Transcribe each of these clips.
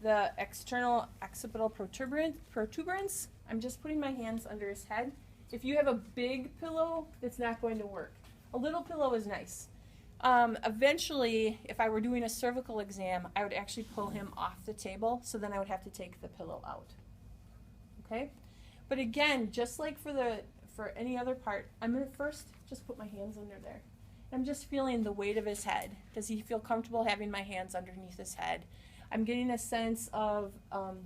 the external occipital protuberance. I'm just putting my hands under his head. If you have a big pillow, it's not going to work. A little pillow is nice. Eventually, if I were doing a cervical exam, I would actually pull him off the table, so then I would have to take the pillow out. Okay? But again, just like for any other part, I'm going to first just put my hands under there. I'm just feeling the weight of his head. Does he feel comfortable having my hands underneath his head? I'm getting a sense of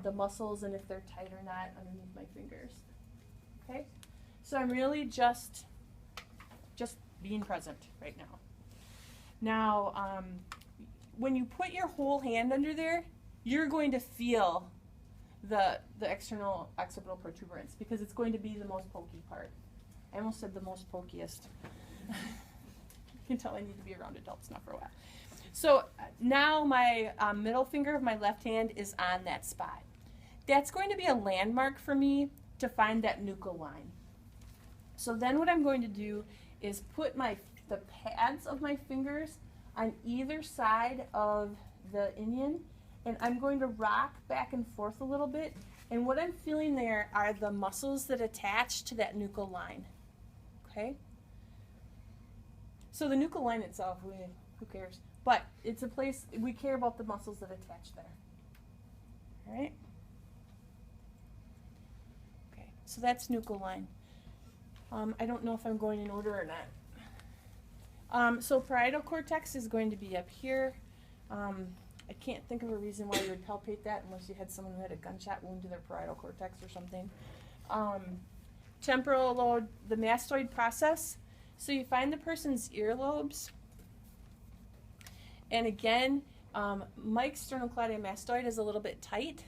the muscles and if they're tight or not underneath my fingers. Okay? So I'm really just being present right now. Now, when you put your whole hand under there, you're going to feel the external occipital protuberance because it's going to be the most pokey part. I almost said the most pokiest. You can tell I need to be around adults now for a while. So now my middle finger of my left hand is on that spot. That's going to be a landmark for me to find that nuchal line. So then what I'm going to do is put the pads of my fingers on either side of the inion, and I'm going to rock back and forth a little bit. And what I'm feeling there are the muscles that attach to that nuchal line. Okay? So the nuchal line itself, who cares? But it's a place, we care about the muscles that attach there. All right? Okay, so that's nuchal line. I don't know if I'm going in order or not. So parietal cortex is going to be up here. I can't think of a reason why you would palpate that unless you had someone who had a gunshot wound to their parietal cortex or something. Temporal lobe, the mastoid process. So you find the person's earlobes. And again, Mike's sternocleidomastoid is a little bit tight.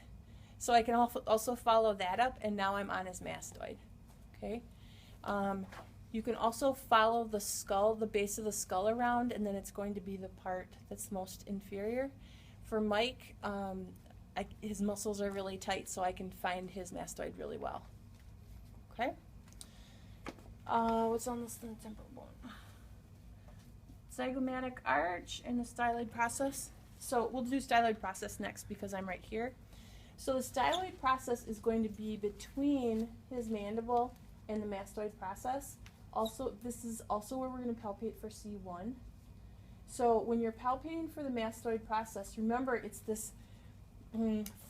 So I can also follow that up, and now I'm on his mastoid. Okay. You can also follow the skull, the base of the skull around, and then it's going to be the part that's most inferior. For Mike, his muscles are really tight, so I can find his mastoid really well. Okay? What's on this temporal bone? Zygomatic arch and the styloid process. So we'll do styloid process next because I'm right here. So the styloid process is going to be between his mandible and the mastoid process. Also, this is also where we're going to palpate for C1. So when you're palpating for the mastoid process, remember it's this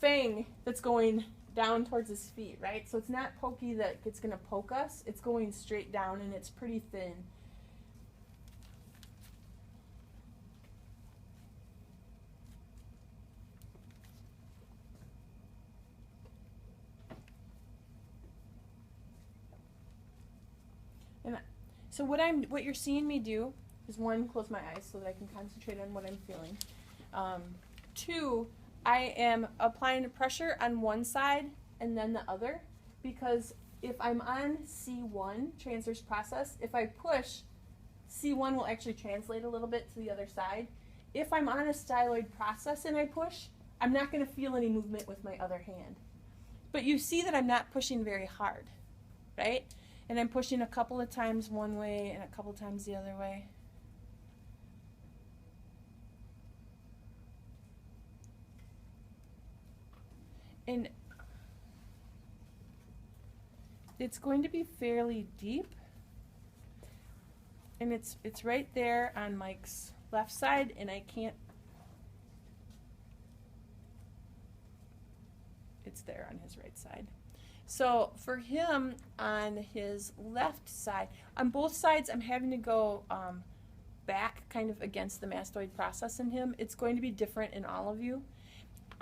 fang that's going down towards his feet, right? So it's not pokey that it's going to poke us. It's going straight down and it's pretty thin. And so what you're seeing me do is, one, close my eyes so that I can concentrate on what I'm feeling. Two, I am applying pressure on one side and then the other, because if I'm on C1, transverse process, if I push, C1 will actually translate a little bit to the other side. If I'm on a styloid process and I push, I'm not going to feel any movement with my other hand. But you see that I'm not pushing very hard, right? And I'm pushing a couple of times one way and a couple times the other way. And it's going to be fairly deep. And it's right there on Mike's left side, and I can't, it's there on his right side. So for him on his left side, on both sides I'm having to go back kind of against the mastoid process in him. It's going to be different in all of you.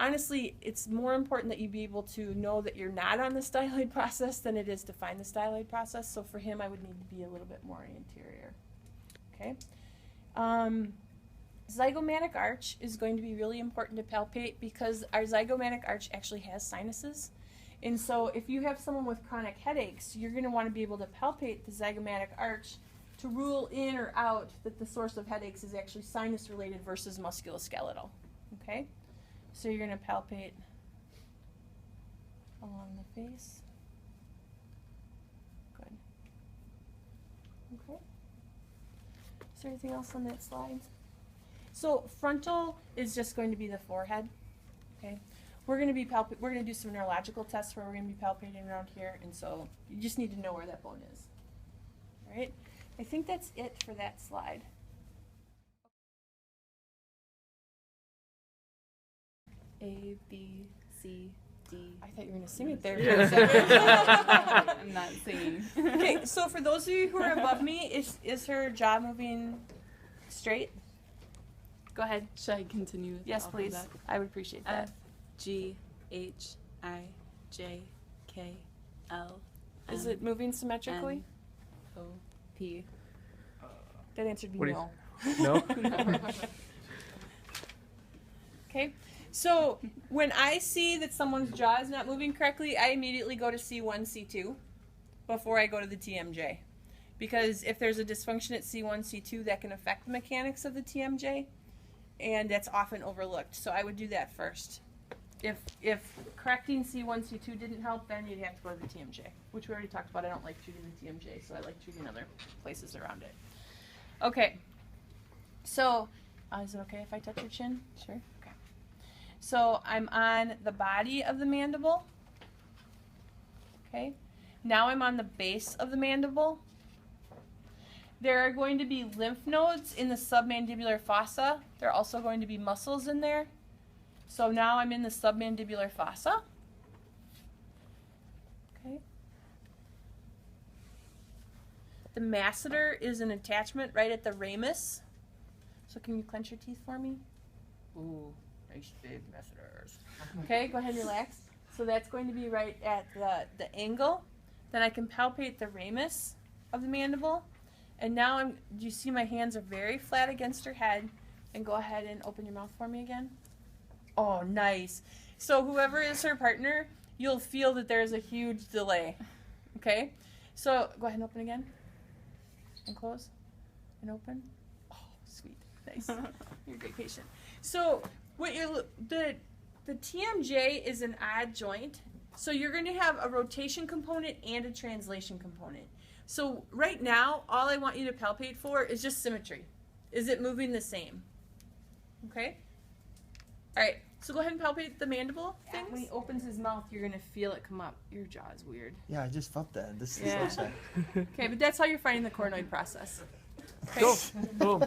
Honestly, it's more important that you be able to know that you're not on the styloid process than it is to find the styloid process. So for him, I would need to be a little bit more anterior. Okay. Zygomatic arch is going to be really important to palpate because our zygomatic arch actually has sinuses. And so if you have someone with chronic headaches, you're going to want to be able to palpate the zygomatic arch to rule in or out that the source of headaches is actually sinus related versus musculoskeletal. Okay? So you're going to palpate along the face. Good. Okay. Is there anything else on that slide? So frontal is just going to be the forehead. Okay. we're gonna do some neurological tests where we're gonna be palpating around here, and so you just need to know where that bone is. All right, I think that's it for that slide. A, B, C, D. I thought you were gonna sing it there for a second. I'm not singing. Okay, so for those of you who are above me, is her jaw moving straight? Go ahead. Should I continue with Yes, the please. alphabet? I would appreciate that. F, G, H, I, J, K, L, Is M, it moving symmetrically? N, O, P. That answered me What do no. No? Okay, so when I see that someone's jaw is not moving correctly, I immediately go to C1, C2 before I go to the TMJ. Because if there's a dysfunction at C1, C2, that can affect the mechanics of the TMJ, and that's often overlooked. So I would do that first. If correcting C1, C2 didn't help, then you'd have to go to the TMJ, which we already talked about. I don't like treating the TMJ, so I like treating other places around it. Okay, so is it okay if I touch your chin? Sure. Okay. So I'm on the body of the mandible. Okay. Now I'm on the base of the mandible. There are going to be lymph nodes in the submandibular fossa. There are also going to be muscles in there. So now I'm in the submandibular fossa. Okay. The masseter is an attachment right at the ramus. So can you clench your teeth for me? Ooh, nice big masseters. Okay, go ahead and relax. So that's going to be right at the angle. Then I can palpate the ramus of the mandible. And now do you see my hands are very flat against her head? And go ahead and open your mouth for me again. Oh, nice. So whoever is her partner, you'll feel that there's a huge delay. Okay? So go ahead and open again. And close. And open. Oh, sweet. Nice. You're a great patient. So what the TMJ is an odd joint. So you're going to have a rotation component and a translation component. So right now, all I want you to palpate for is just symmetry. Is it moving the same? Okay? All right. So go ahead and palpate the mandible things. When he opens his mouth, you're going to feel it come up. Your jaw is weird. Yeah, I just felt that. This Yeah. is upset. Okay, but that's how you're finding the coronoid process. Okay? Go. Boom.